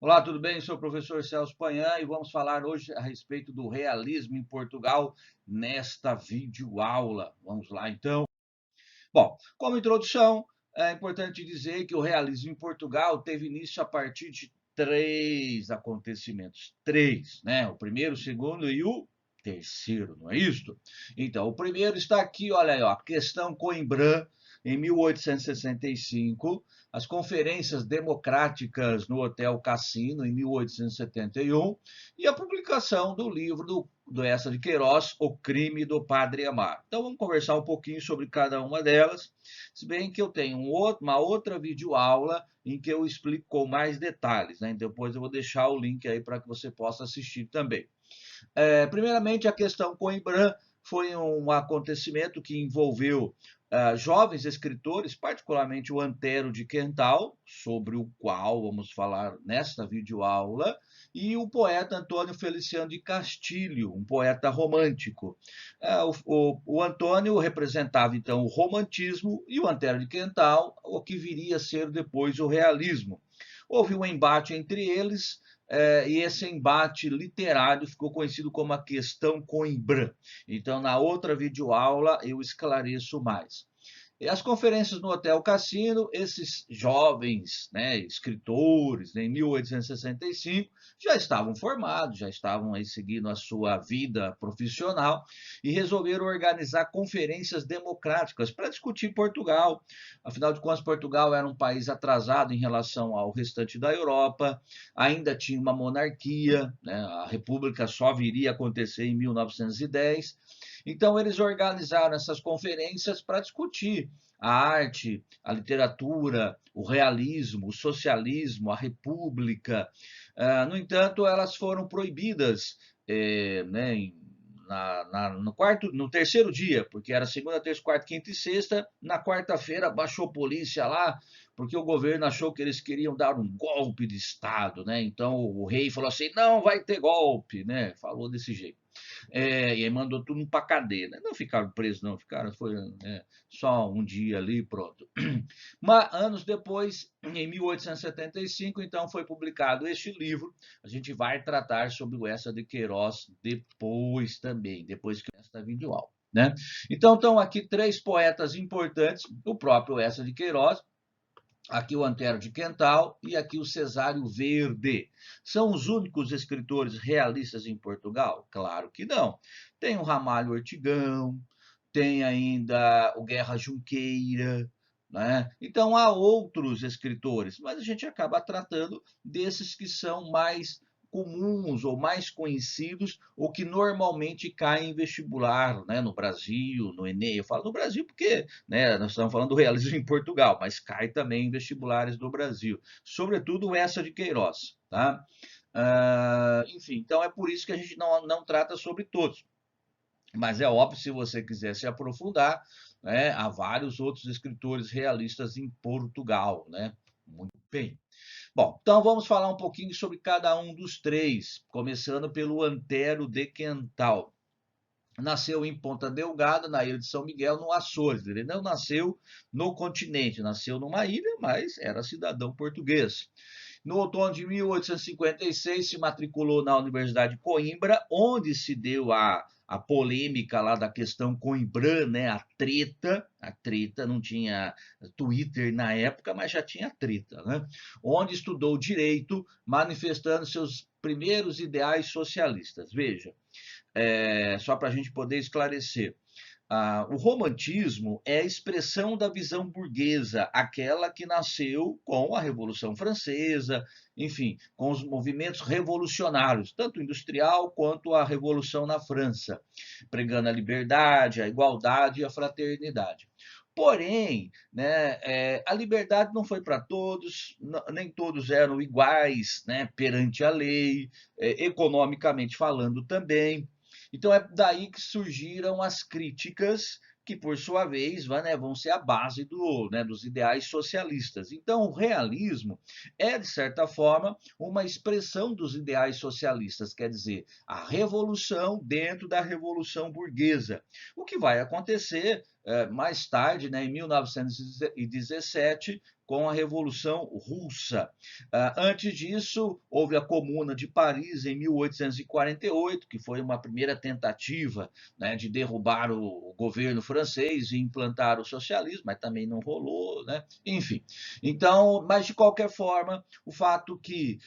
Olá, tudo bem? Sou o professor Celso Panhan e vamos falar hoje a respeito do realismo em Portugal nesta videoaula. Vamos lá, então. Bom, como introdução, é importante dizer que o realismo em Portugal teve início a partir de três acontecimentos. Três, né? O primeiro, o segundo e o terceiro, não é isso? Então, o primeiro está aqui, olha aí, ó, a questão Coimbra, em 1865, as conferências democráticas no Hotel Cassino, em 1871, e a publicação do livro do Eça de Queiroz, O Crime do Padre Amaro. Então vamos conversar um pouquinho sobre cada uma delas, se bem que eu tenho uma outra videoaula em que eu explico com mais detalhes, né? Depois eu vou deixar o link aí para que você possa assistir também. Primeiramente, a questão Coimbra foi um acontecimento que envolveu jovens escritores, particularmente o Antero de Quental, sobre o qual vamos falar nesta videoaula, e o poeta Antônio Feliciano de Castilho, um poeta romântico. O Antônio representava então o romantismo e o Antero de Quental, o que viria a ser depois o realismo. Houve um embate entre eles, e esse embate literário ficou conhecido como a questão Coimbra. Então, na outra videoaula, eu esclareço mais. E as conferências no Hotel Cassino, esses jovens, né, escritores, né, em 1865, já estavam formados, já estavam aí seguindo a sua vida profissional e resolveram organizar conferências democráticas para discutir Portugal. Afinal de contas, Portugal era um país atrasado em relação ao restante da Europa, ainda tinha uma monarquia, né, a República só viria a acontecer em 1910. Então, eles organizaram essas conferências para discutir a arte, a literatura, o realismo, o socialismo, a república. No entanto, elas foram proibidas, né, no terceiro dia, porque era segunda, terça, quarta, quinta e sexta. Na quarta-feira baixou polícia lá, porque o governo achou que eles queriam dar um golpe de Estado, né? Então o rei falou assim: não vai ter golpe, né? Falou desse jeito. E aí mandou tudo para cadeia, né? Não ficaram presos, não, ficaram, foi só um dia ali e pronto. Mas anos depois, em 1875, então foi publicado este livro. A gente vai tratar sobre o Eça de Queiroz depois também, depois que esta videoaula. Né? Então estão aqui três poetas importantes, o próprio Eça de Queiroz, aqui o Antero de Quental e aqui o Cesário Verde. São os únicos escritores realistas em Portugal? Claro que não. Tem o Ramalho Ortigão, tem ainda o Guerra Junqueira, né? Então há outros escritores, mas a gente acaba tratando desses que são mais comuns ou mais conhecidos, ou que normalmente caem em vestibular, né, no Brasil, no Enem. Eu falo no Brasil porque, né, nós estamos falando do realismo em Portugal, mas cai também em vestibulares do Brasil, sobretudo essa de Queiroz, tá? Enfim, então é por isso que a gente não trata sobre todos. Mas é óbvio, se você quiser se aprofundar, né, há vários outros escritores realistas em Portugal, né? Muito bem. Bom, então vamos falar um pouquinho sobre cada um dos três, começando pelo Antero de Quental. Nasceu em Ponta Delgada, na ilha de São Miguel, no Açores. Ele não nasceu no continente, nasceu numa ilha, mas era cidadão português. No outono de 1856, se matriculou na Universidade de Coimbra, onde se deu a polêmica lá da questão Coimbra, né? A treta, não tinha Twitter na época, mas já tinha treta, né? Onde estudou direito, manifestando seus primeiros ideais socialistas. Veja, só para a gente poder esclarecer. O romantismo é a expressão da visão burguesa, aquela que nasceu com a Revolução Francesa, enfim, com os movimentos revolucionários, tanto industrial quanto a Revolução na França, pregando a liberdade, a igualdade e a fraternidade. Porém, né, a liberdade não foi para todos, nem todos eram iguais, né, perante a lei, economicamente falando também. Então é daí que surgiram as críticas, que por sua vez vão ser a base dos ideais socialistas. Então o realismo é, de certa forma, uma expressão dos ideais socialistas, quer dizer, a revolução dentro da revolução burguesa. O que vai acontecer mais tarde, né, em 1917, com a Revolução Russa. Antes disso, houve a Comuna de Paris, em 1848, que foi uma primeira tentativa, né, de derrubar o governo francês e implantar o socialismo, mas também não rolou, né? Enfim. Então, mas de qualquer forma, o fato que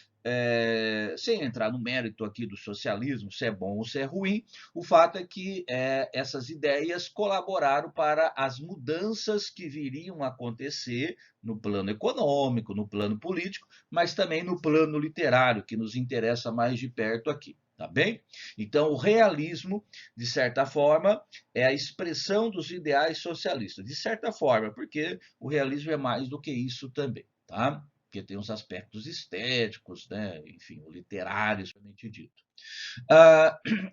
sem entrar no mérito aqui do socialismo, se é bom ou se é ruim, o fato é que essas ideias colaboraram para as mudanças que viriam a acontecer no plano econômico, no plano político, mas também no plano literário, que nos interessa mais de perto aqui. Tá bem? Então, o realismo, de certa forma, é a expressão dos ideais socialistas. De certa forma, porque o realismo é mais do que isso também, tá? Porque tem os aspectos estéticos, né? Enfim, o literário, somente dito.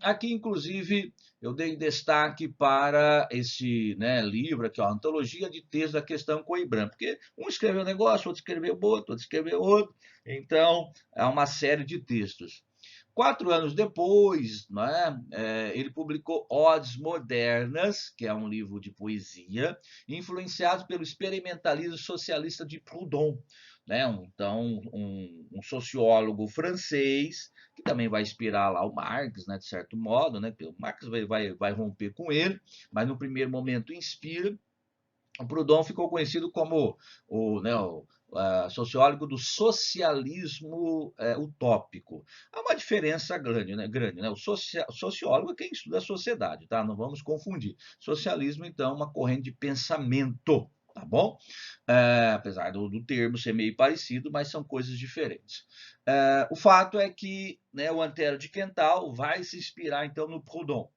Aqui, inclusive, eu dei destaque para esse, né, livro aqui, ó, Antologia de Textos da Questão Coimbra, porque um escreveu um negócio, outro escreveu outro escreveu outro, então é uma série de textos. 4 anos depois, né, ele publicou Odes Modernas, que é um livro de poesia, influenciado pelo experimentalismo socialista de Proudhon, né? Então, um sociólogo francês, que também vai inspirar lá o Marx, né, de certo modo, né? O Marx vai romper com ele, mas no primeiro momento inspira. O Proudhon ficou conhecido como o sociólogo do socialismo utópico. Há uma diferença grande, né? O sociólogo é quem estuda a sociedade, tá? Não vamos confundir. Socialismo, então, é uma corrente de pensamento, tá bom? Apesar do termo ser meio parecido, mas são coisas diferentes. O fato é que, né, o Antero de Quental vai se inspirar, então, no Proudhon.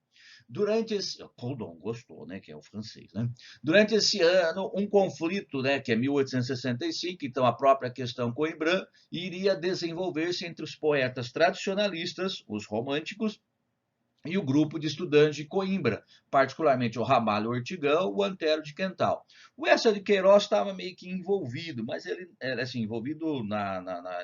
Durante esse... Proudhon gostou, né, que é o francês, né? Durante esse ano, um conflito, né, que é 1865, então a própria questão Coimbra, iria desenvolver-se entre os poetas tradicionalistas, os românticos, e o grupo de estudantes de Coimbra, particularmente o Ramalho Ortigão, o Antero de Quental. O Eça de Queiroz estava meio que envolvido, mas ele era assim, envolvido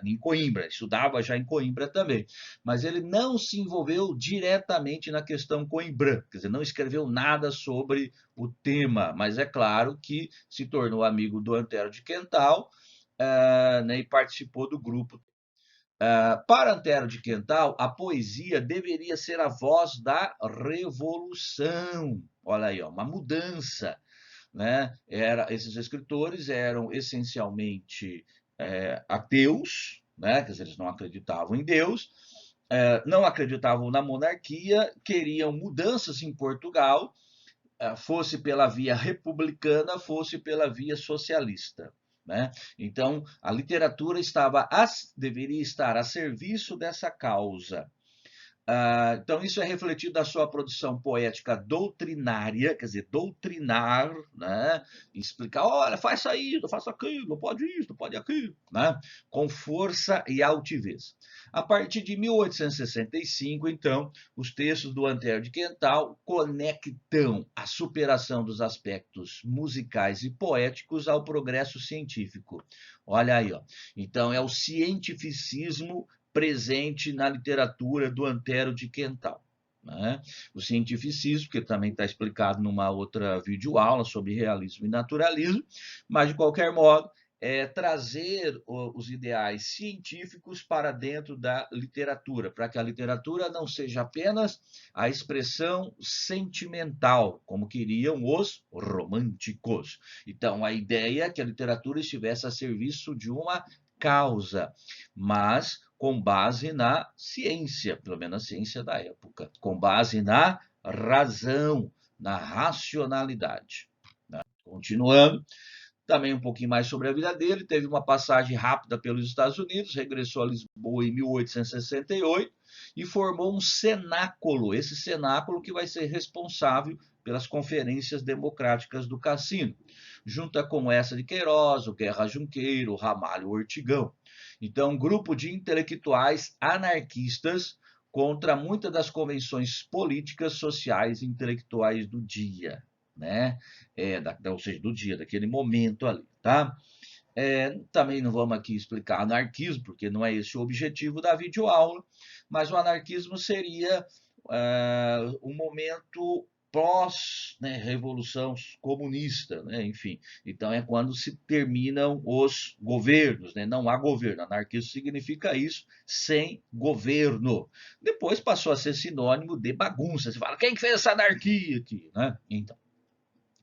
em Coimbra, estudava já em Coimbra também, mas ele não se envolveu diretamente na questão Coimbra, quer dizer, não escreveu nada sobre o tema, mas é claro que se tornou amigo do Antero de Quental, né, e participou do grupo. Para Antero de Quental, a poesia deveria ser a voz da revolução. Olha aí, ó, uma mudança, né? Esses escritores eram essencialmente ateus, né? Quer dizer, eles não acreditavam em Deus, não acreditavam na monarquia, queriam mudanças em Portugal, fosse pela via republicana, fosse pela via socialista. Né? Então, a literatura deveria estar a serviço dessa causa. Então, isso é refletido na sua produção poética doutrinária, quer dizer, doutrinar, né? Explicar, olha, faça isso, faça aquilo, pode isso, pode aquilo, né? Com força e altivez. A partir de 1865, então, os textos do Antero de Quental conectam a superação dos aspectos musicais e poéticos ao progresso científico. Olha aí, ó. Então, é o cientificismo presente na literatura do Antero de Quental. Né? O cientificismo, que também está explicado numa outra videoaula sobre realismo e naturalismo, mas, de qualquer modo, trazer os ideais científicos para dentro da literatura, para que a literatura não seja apenas a expressão sentimental, como queriam os românticos. Então, a ideia é que a literatura estivesse a serviço de uma causa, mas com base na ciência, pelo menos a ciência da época, com base na razão, na racionalidade. Né? Continuando, também um pouquinho mais sobre a vida dele, teve uma passagem rápida pelos Estados Unidos, regressou a Lisboa em 1868 e formou um cenáculo, esse cenáculo que vai ser responsável pelas conferências democráticas do Cassino, junto com essa de Queiroz, o Guerra Junqueiro, o Ramalho Ortigão. Então, um grupo de intelectuais anarquistas contra muitas das convenções políticas, sociais e intelectuais do dia, né? Ou seja, do dia, daquele momento ali, tá? Também não vamos aqui explicar anarquismo, porque não é esse o objetivo da videoaula, mas o anarquismo seria um momento pós, né, Revolução Comunista, né, enfim. Então é quando se terminam os governos, né, não há governo. Anarquismo significa isso, sem governo. Depois passou a ser sinônimo de bagunça. Você fala, quem que fez essa anarquia aqui? Né? Então,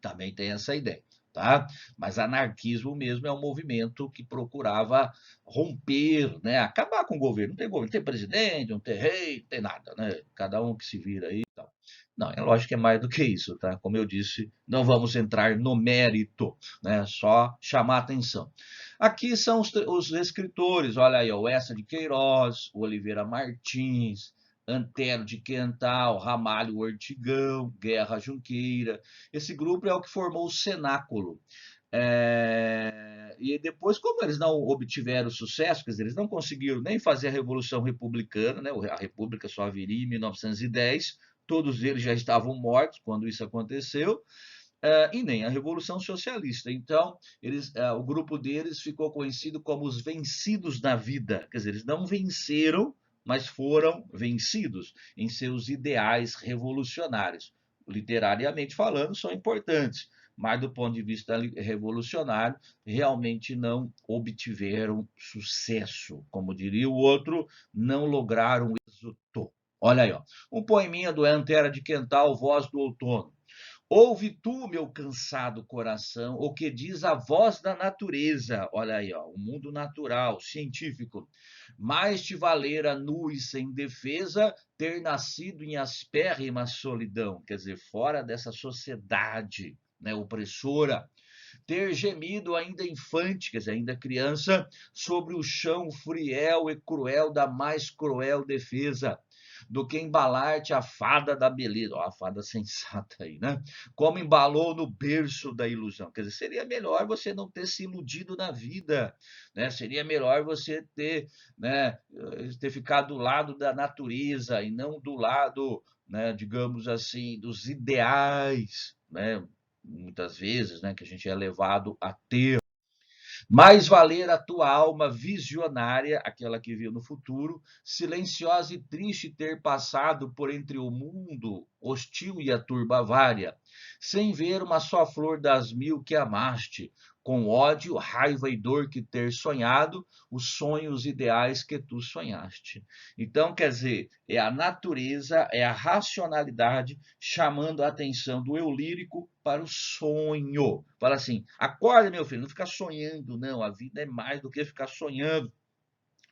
também tem essa ideia. Tá? Mas anarquismo mesmo é um movimento que procurava romper, né? Acabar com o governo. Não tem governo, não tem presidente, não tem rei, não tem nada, né? Cada um que se vira aí e tal. Não, é lógico que é mais do que isso, tá? Como eu disse, não vamos entrar no mérito, né? Só chamar atenção. Aqui são os escritores, olha aí, o Essa de Queiroz, o Oliveira Martins, Antero de Quental, Ramalho Ortigão, Guerra Junqueira. Esse grupo é o que formou o Cenáculo. E depois, como eles não obtiveram sucesso, quer dizer, eles não conseguiram nem fazer a Revolução Republicana, né? A República só viria em 1910, todos eles já estavam mortos quando isso aconteceu, e nem a Revolução Socialista. Então, o grupo deles ficou conhecido como os vencidos da vida, quer dizer, eles não venceram, mas foram vencidos em seus ideais revolucionários. Literariamente falando, são importantes, mas do ponto de vista revolucionário, realmente não obtiveram sucesso. Como diria o outro, não lograram êxito. Olha aí, ó, um poeminha do Antero de Quental, Voz do Outono. Ouve tu, meu cansado coração, o que diz a voz da natureza. Olha aí, ó, o mundo natural, científico. Mais te valera nu e sem defesa ter nascido em aspérrima solidão, quer dizer, fora dessa sociedade, né, opressora. Ter gemido ainda infante, quer dizer, ainda criança, sobre o chão friel e cruel da mais cruel defesa do que embalar-te a fada da beleza, ó, a fada sensata aí, né? Como embalou no berço da ilusão. Quer dizer, seria melhor você não ter se iludido na vida, né? Seria melhor você ter, né, ter ficado do lado da natureza e não do lado, né, digamos assim, dos ideais, né? Muitas vezes, né, que a gente é levado a ter. Mais valer a tua alma visionária, aquela que viu no futuro, silenciosa e triste ter passado por entre o mundo hostil e a turba vária, sem ver uma só flor das mil que amaste, com ódio, raiva e dor que ter sonhado os sonhos ideais que tu sonhaste. Então, quer dizer, é a natureza, é a racionalidade chamando a atenção do eu lírico para o sonho. Fala assim, acorda, meu filho, não fica sonhando, não. A vida é mais do que ficar sonhando,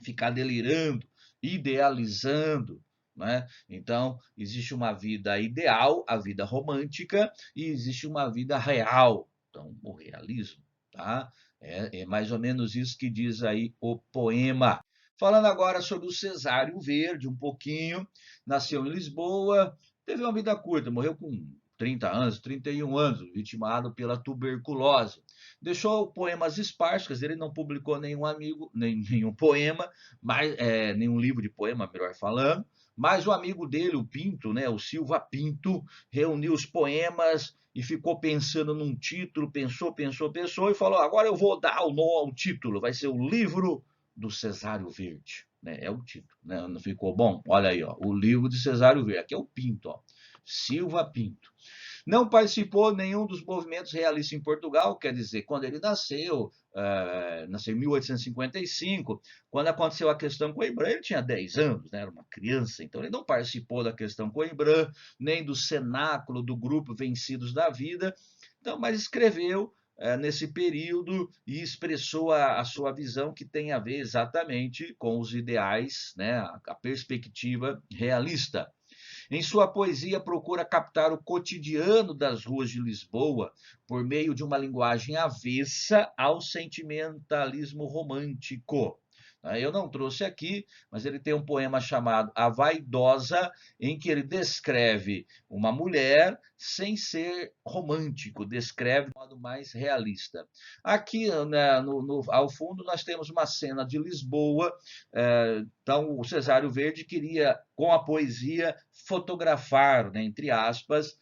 ficar delirando, idealizando. Né? Então, existe uma vida ideal, a vida romântica, e existe uma vida real. Então, o realismo. Tá? É mais ou menos isso que diz aí o poema. Falando agora sobre o Cesário Verde, um pouquinho, nasceu em Lisboa, teve uma vida curta, morreu com 30 anos, 31 anos, vitimado pela tuberculose. Deixou poemas esparsos, ele não publicou nenhum poema, nenhum livro de poema, melhor falando, mas o amigo dele, o Pinto, né, o Silva Pinto, reuniu os poemas e ficou pensando num título, pensou e falou: agora eu vou dar o nome ao título, vai ser o Livro do Cesário Verde. Né? É o título, né? Não ficou bom? Olha aí, ó, o livro de Cesário Verde. Aqui é o Pinto, ó, Silva Pinto. Não participou nenhum dos movimentos realistas em Portugal, quer dizer, quando ele nasceu, nasceu em 1855, quando aconteceu a questão Coimbra, ele tinha 10 anos, né, era uma criança, então ele não participou da questão Coimbra, nem do cenáculo do grupo Vencidos da Vida, então, mas escreveu nesse período e expressou a sua visão que tem a ver exatamente com os ideais, né, a perspectiva realista. Em sua poesia, procura captar o cotidiano das ruas de Lisboa por meio de uma linguagem avessa ao sentimentalismo romântico. Eu não trouxe aqui, mas ele tem um poema chamado A Vaidosa, em que ele descreve uma mulher sem ser romântico, descreve de modo mais realista. Aqui, né, ao fundo, nós temos uma cena de Lisboa. Então, o Cesário Verde queria, com a poesia, fotografar, né, entre aspas,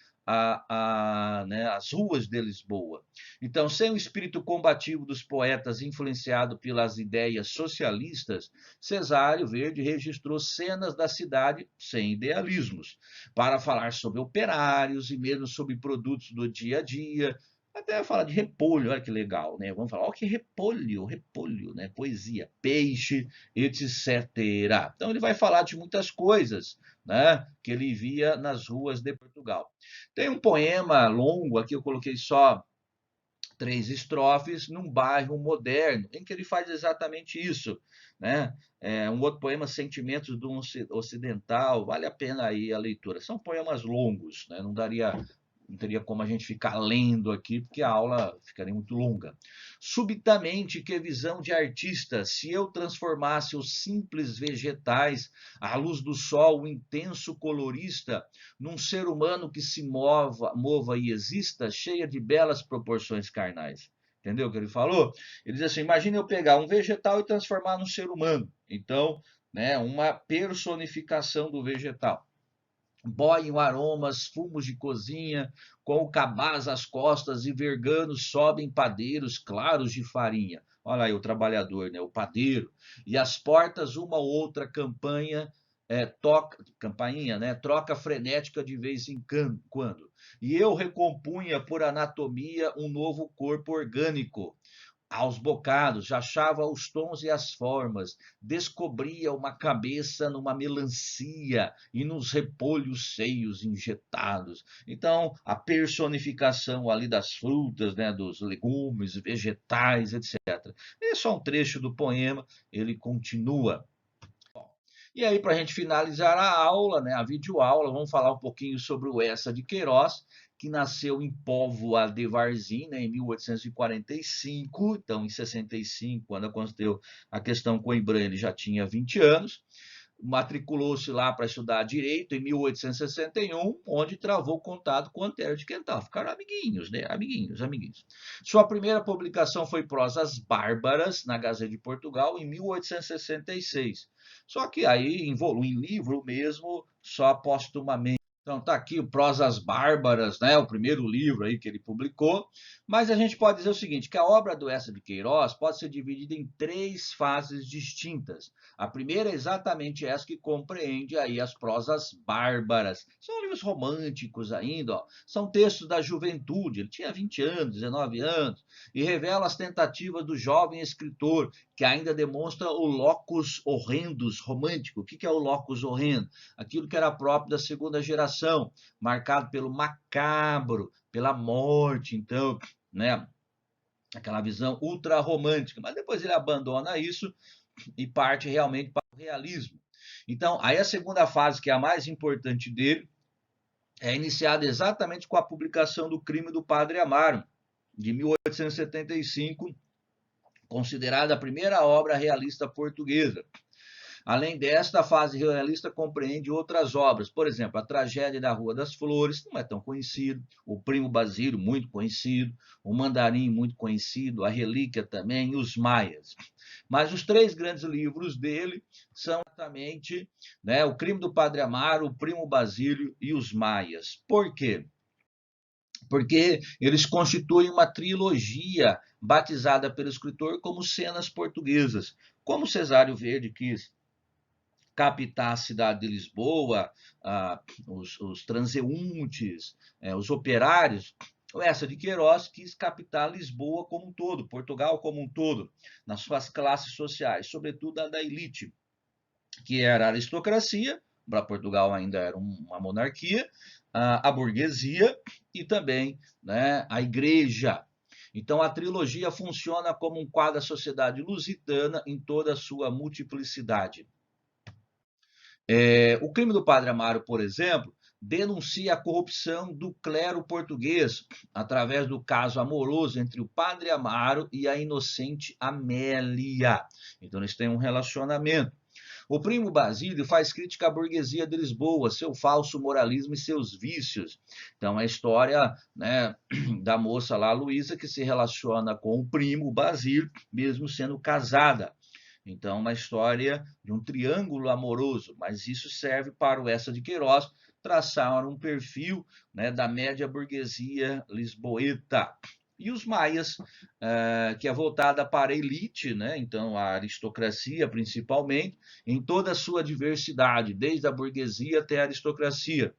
né, as ruas de Lisboa. Então, sem o espírito combativo dos poetas influenciado pelas ideias socialistas, Cesário Verde registrou cenas da cidade sem idealismos, para falar sobre operários e mesmo sobre produtos do dia a dia. Até falar de repolho, olha que legal, né? Vamos falar, olha que repolho, repolho, né? Poesia, peixe, etc. Então ele vai falar de muitas coisas, né? Que ele via nas ruas de Portugal. Tem um poema longo, aqui eu coloquei só 3 estrofes, num bairro moderno, em que ele faz exatamente isso, né? Um outro poema, Sentimentos do Ocidental, vale a pena aí a leitura. São poemas longos, né? Não teria como a gente ficar lendo aqui, porque a aula ficaria muito longa. Subitamente, que visão de artista, se eu transformasse os simples vegetais, à luz do sol, o intenso colorista, num ser humano que se mova e exista, cheia de belas proporções carnais. Entendeu o que ele falou? Ele diz assim: imagine eu pegar um vegetal e transformar num ser humano. Então, né, uma personificação do vegetal. Boiam aromas, fumos de cozinha, com o cabaz às costas e verganos sobem padeiros claros de farinha. Olha aí o trabalhador, né? O padeiro. E às portas uma ou outra campainha, né? Troca frenética de vez em quando. E eu recompunha por anatomia um novo corpo orgânico, aos bocados, achava os tons e as formas, descobria uma cabeça numa melancia e nos repolhos seios injetados. Então, a personificação ali das frutas, né, dos legumes, vegetais, etc. É só um trecho do poema, ele continua. E aí, para a gente finalizar a aula, né, a videoaula, vamos falar um pouquinho sobre o Eça de Queiroz, que nasceu em Póvoa de Varzim, né, em 1845. Então, em 65, quando aconteceu a questão Coimbra, ele já tinha 20 anos. Matriculou-se lá para estudar Direito em 1861, onde travou contato com Antero de Quental. Ficaram amiguinhos, né? Amiguinhos, amiguinhos. Sua primeira publicação foi Prosas Bárbaras, na Gazeta de Portugal, em 1866. Só que aí, em livro mesmo, só póstumamente. Então tá aqui o Prosas Bárbaras, né, o primeiro livro aí que ele publicou, mas a gente pode dizer o seguinte, que a obra do Eça de Queiroz pode ser dividida em 3 fases distintas. A primeira é exatamente essa que compreende aí as prosas bárbaras. São livros românticos ainda, ó. São textos da juventude, ele tinha 20 anos, 19 anos, e revela as tentativas do jovem escritor, que ainda demonstra o locus horrendus romântico. O que é o locus horrendo? Aquilo que era próprio da segunda geração, marcado pelo macabro, pela morte, então, né? Aquela visão ultra romântica. Mas depois ele abandona isso e parte realmente para o realismo. Então, aí a segunda fase, que é a mais importante dele, é iniciada exatamente com a publicação do Crime do Padre Amaro, de 1875, considerada a primeira obra realista portuguesa. Além desta, a fase realista compreende outras obras, por exemplo, a Tragédia da Rua das Flores, não é tão conhecido, o Primo Basílio, muito conhecido, o Mandarim, muito conhecido, a Relíquia também, e os Maias. Mas os 3 grandes livros dele são exatamente, né, o Crime do Padre Amaro, o Primo Basílio e os Maias. Por quê? Porque eles constituem uma trilogia batizada pelo escritor como cenas portuguesas. Como Cesário Verde quis captar a cidade de Lisboa, os transeuntes, os operários, o Eça de Queiroz quis captar Lisboa como um todo, Portugal como um todo, nas suas classes sociais, sobretudo a da elite, que era a aristocracia, para Portugal ainda era uma monarquia, a burguesia e também, né, a igreja. Então a trilogia funciona como um quadro da sociedade lusitana em toda a sua multiplicidade. O Crime do Padre Amaro, por exemplo, denuncia a corrupção do clero português através do caso amoroso entre o Padre Amaro e a inocente Amélia. Então eles têm um relacionamento. O Primo Basílio faz crítica à burguesia de Lisboa, seu falso moralismo e seus vícios. Então, é a história, né, da moça lá, Luísa, que se relaciona com o primo Basílio, mesmo sendo casada. Então, uma história de um triângulo amoroso, mas isso serve para o Eça de Queiroz traçar um perfil, né, da média burguesia lisboeta. E os maias, que é voltada para a elite, né? Então a aristocracia principalmente, em toda a sua diversidade, desde a burguesia até a aristocracia,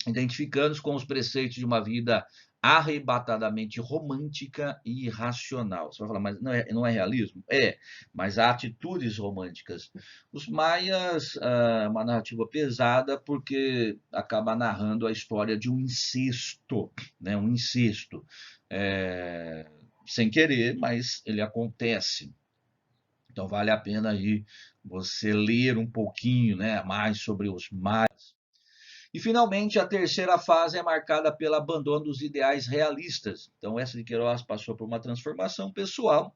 identificando-se com os preceitos de uma vida arrebatadamente romântica e irracional. Você vai falar, mas não é realismo? É, mas há atitudes românticas. Os maias, uma narrativa pesada, porque acaba narrando a história de um incesto, né? Um incesto. Sem querer, mas ele acontece. Então vale a pena aí você ler um pouquinho, né, mais sobre os maias. E, finalmente, a terceira fase é marcada pelo abandono dos ideais realistas. Então, Eça de Queiroz passou por uma transformação pessoal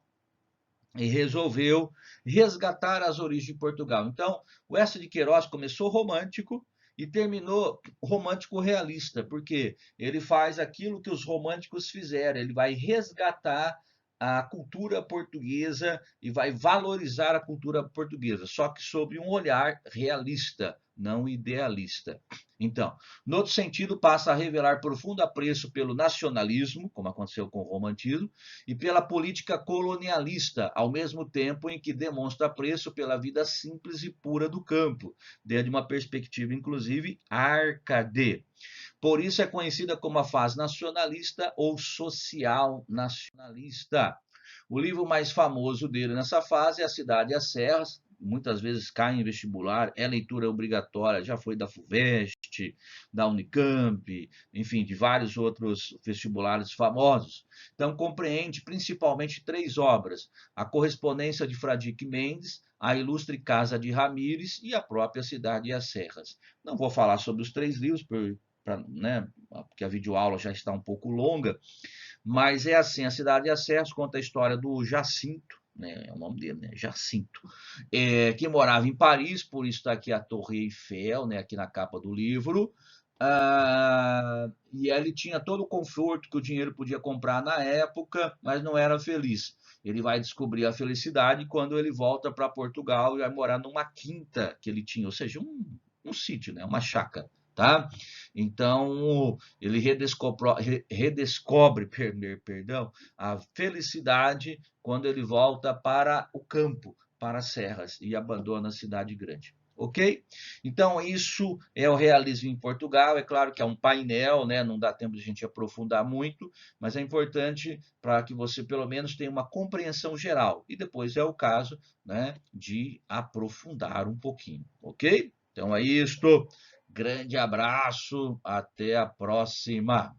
e resolveu resgatar as origens de Portugal. Então, o Eça de Queiroz começou romântico e terminou romântico realista, porque ele faz aquilo que os românticos fizeram, ele vai resgatar a cultura portuguesa e vai valorizar a cultura portuguesa, só que sob um olhar realista, não idealista. Então, no outro sentido, passa a revelar profundo apreço pelo nacionalismo, como aconteceu com o romantismo, e pela política colonialista, ao mesmo tempo em que demonstra apreço pela vida simples e pura do campo, dentro de uma perspectiva, inclusive, arcade. Por isso é conhecida como a fase nacionalista ou social nacionalista. O livro mais famoso dele nessa fase é A Cidade e as Serras, muitas vezes cai em vestibular, é leitura obrigatória, já foi da FUVEST, da Unicamp, enfim, de vários outros vestibulares famosos. Então, compreende principalmente 3 obras: A Correspondência de Fradique Mendes, A Ilustre Casa de Ramires e A Própria Cidade e as Serras. Não vou falar sobre os 3 livros, né, porque a videoaula já está um pouco longa, mas é assim: A Cidade de Acesso conta a história do Jacinto, né, é o nome dele, né, Jacinto, que morava em Paris, por isso está aqui a Torre Eiffel, né, aqui na capa do livro. E ele tinha todo o conforto que o dinheiro podia comprar na época, mas não era feliz. Ele vai descobrir a felicidade quando ele volta para Portugal e vai morar numa quinta que ele tinha, ou seja, um sítio, né, uma chácara. Tá? Então, ele redescobre perdão, a felicidade quando ele volta para o campo, para as serras, e abandona a cidade grande. Ok? Então, isso é o realismo em Portugal. É claro que é um painel, né? Não dá tempo de a gente aprofundar muito, mas é importante para que você, pelo menos, tenha uma compreensão geral. E depois é o caso, né, de aprofundar um pouquinho. Ok? Então é isto. Grande abraço, até a próxima.